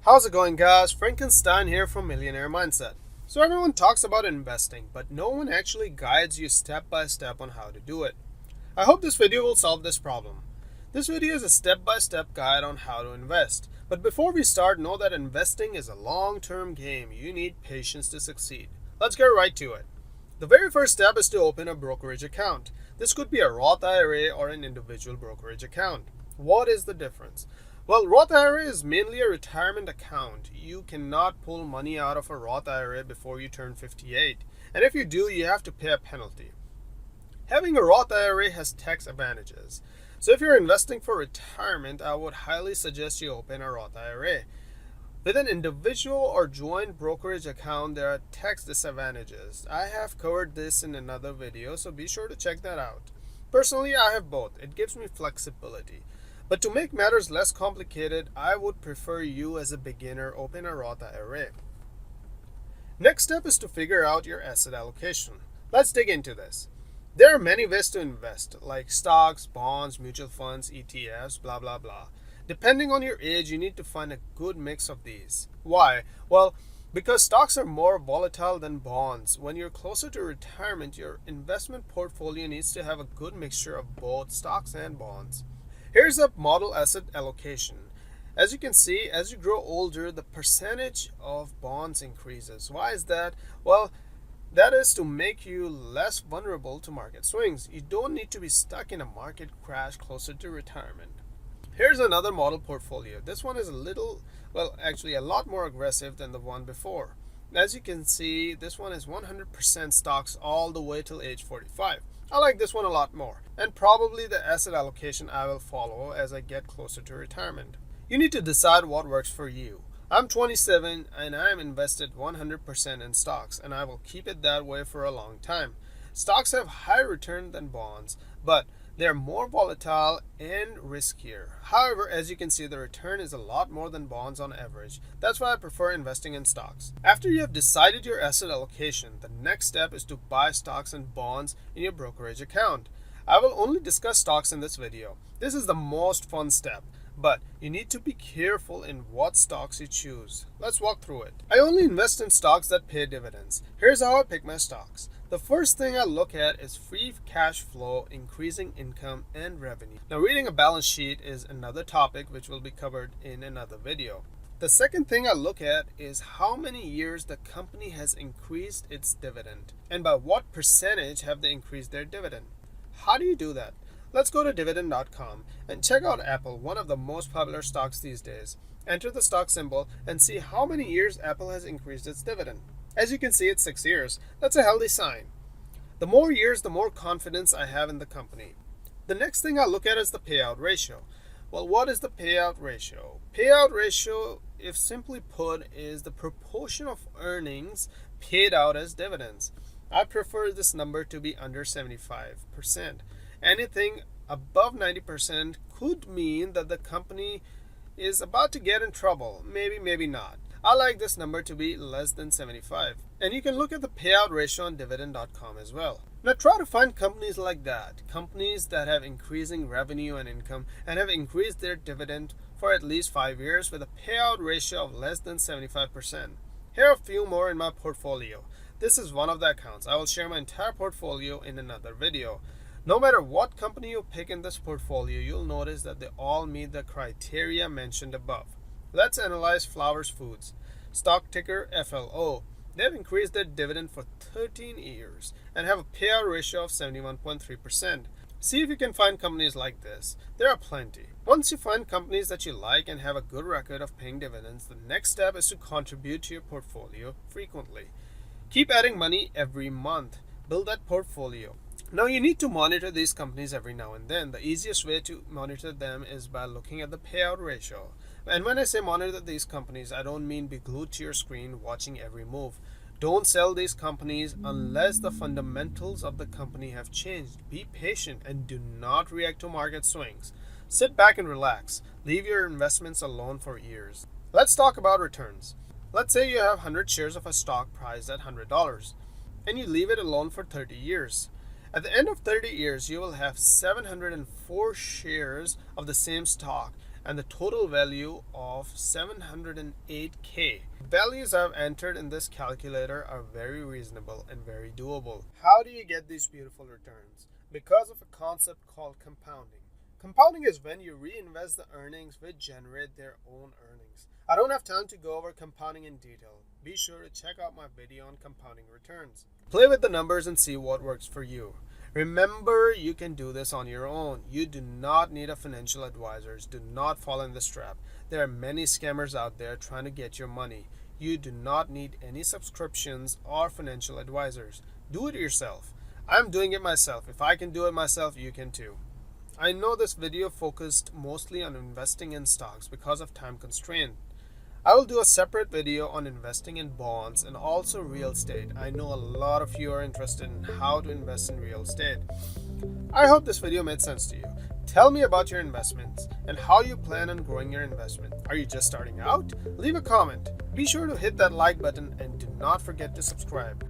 How's it going, guys? Frankenstein here from Millionaire Mindset. So everyone talks about investing, but no one actually guides you step by step on how to do it. I hope this video will solve this problem. This video is a step-by-step guide on how to invest. But before we start, know that investing is a long-term game. You need patience to succeed. Let's get right to it. The very first step is to open a brokerage account. This could be a Roth IRA or an individual brokerage account. What is the difference? Well, Roth IRA is mainly a retirement account. You cannot pull money out of a Roth IRA before you turn 58. And if you do, you have to pay a penalty. Having a Roth IRA has tax advantages. So if you're investing for retirement, I would highly suggest you open a Roth IRA. With an individual or joint brokerage account, there are tax disadvantages. I have covered this in another video, so be sure to check that out. Personally, I have both. It gives me flexibility. But to make matters less complicated, I would prefer you as a beginner open a Roth IRA. Next step is to figure out your asset allocation. Let's dig into this. There are many ways to invest, like stocks, bonds, mutual funds, ETFs, blah blah blah. Depending on your age, you need to find a good mix of these. Why? Well, because stocks are more volatile than bonds. When you're closer to retirement, your investment portfolio needs to have a good mixture of both stocks and bonds. Here's a model asset allocation. As you can see, as you grow older, the percentage of bonds increases. Why is that? Well, that is to make you less vulnerable to market swings. You don't need to be stuck in a market crash closer to retirement. Here's another model portfolio. This one is a lot more aggressive than the one before. As you can see, this one is 100% stocks all the way till age 45. I like this one a lot more, and probably the asset allocation I will follow as I get closer to retirement. You need to decide what works for you. I'm 27 and I am invested 100% in stocks, and I will keep it that way for a long time. Stocks have higher return than bonds, but they're more volatile and riskier. However, as you can see, the return is a lot more than bonds on average. That's why I prefer investing in stocks. After you have decided your asset allocation, the next step is to buy stocks and bonds in your brokerage account. I will only discuss stocks in this video. This is the most fun step, but you need to be careful in what stocks you choose. Let's walk through it. I only invest in stocks that pay dividends. Here's how I pick my stocks. The first thing I look at is free cash flow, increasing income, and revenue. Now, reading a balance sheet is another topic which will be covered in another video. The second thing I look at is how many years the company has increased its dividend, and by what percentage have they increased their dividend. How do you do that? Let's go to dividend.com and check out Apple, one of the most popular stocks these days. Enter the stock symbol and see how many years Apple has increased its dividend. As you can see, it's 6 years. That's a healthy sign. The more years, the more confidence I have in the company. The next thing I look at is the payout ratio. Well, what is the payout ratio? Payout ratio, if simply put, is the proportion of earnings paid out as dividends. I prefer this number to be under 75%. Anything above 90% could mean that the company is about to get in trouble. Maybe not. I like this number to be less than 75. And you can look at the payout ratio on dividend.com as well. Now try to find companies like that. Companies that have increasing revenue and income and have increased their dividend for at least 5 years with a payout ratio of less than 75%. Here are a few more in my portfolio. This is one of the accounts. I will share my entire portfolio in another video. No matter what company you pick in this portfolio, you'll notice that they all meet the criteria mentioned above. Let's analyze Flowers Foods. Stock ticker FLO. They've increased their dividend for 13 years and have a payout ratio of 71.3%. See if you can find companies like this. There are plenty. Once you find companies that you like and have a good record of paying dividends, the next step is to contribute to your portfolio frequently. Keep adding money every month. Build that portfolio. Now you need to monitor these companies every now and then. The easiest way to monitor them is by looking at the payout ratio. And when I say monitor these companies, I don't mean be glued to your screen watching every move. Don't sell these companies unless the fundamentals of the company have changed. Be patient and do not react to market swings. Sit back and relax. Leave your investments alone for years. Let's talk about returns. Let's say you have 100 shares of a stock priced at $100 and you leave it alone for 30 years. At the end of 30 years, you will have 704 shares of the same stock and the total value of 708K. Values I've entered in this calculator are very reasonable and very doable. How do you get these beautiful returns? Because of a concept called compounding. Compounding is when you reinvest the earnings which generate their own earnings. I don't have time to go over compounding in detail. Be sure to check out my video on compounding returns. Play with the numbers and see what works for you. Remember, you can do this on your own. You do not need a financial advisor. Do not fall in this trap. There are many scammers out there trying to get your money. You do not need any subscriptions or financial advisors. Do it yourself. I'm doing it myself. If I can do it myself, you can too. I know this video focused mostly on investing in stocks because of time constraint. I will do a separate video on investing in bonds and also real estate. I know a lot of you are interested in how to invest in real estate. I hope this video made sense to you. Tell me about your investments and how you plan on growing your investment. Are you just starting out? Leave a comment. Be sure to hit that like button and do not forget to subscribe.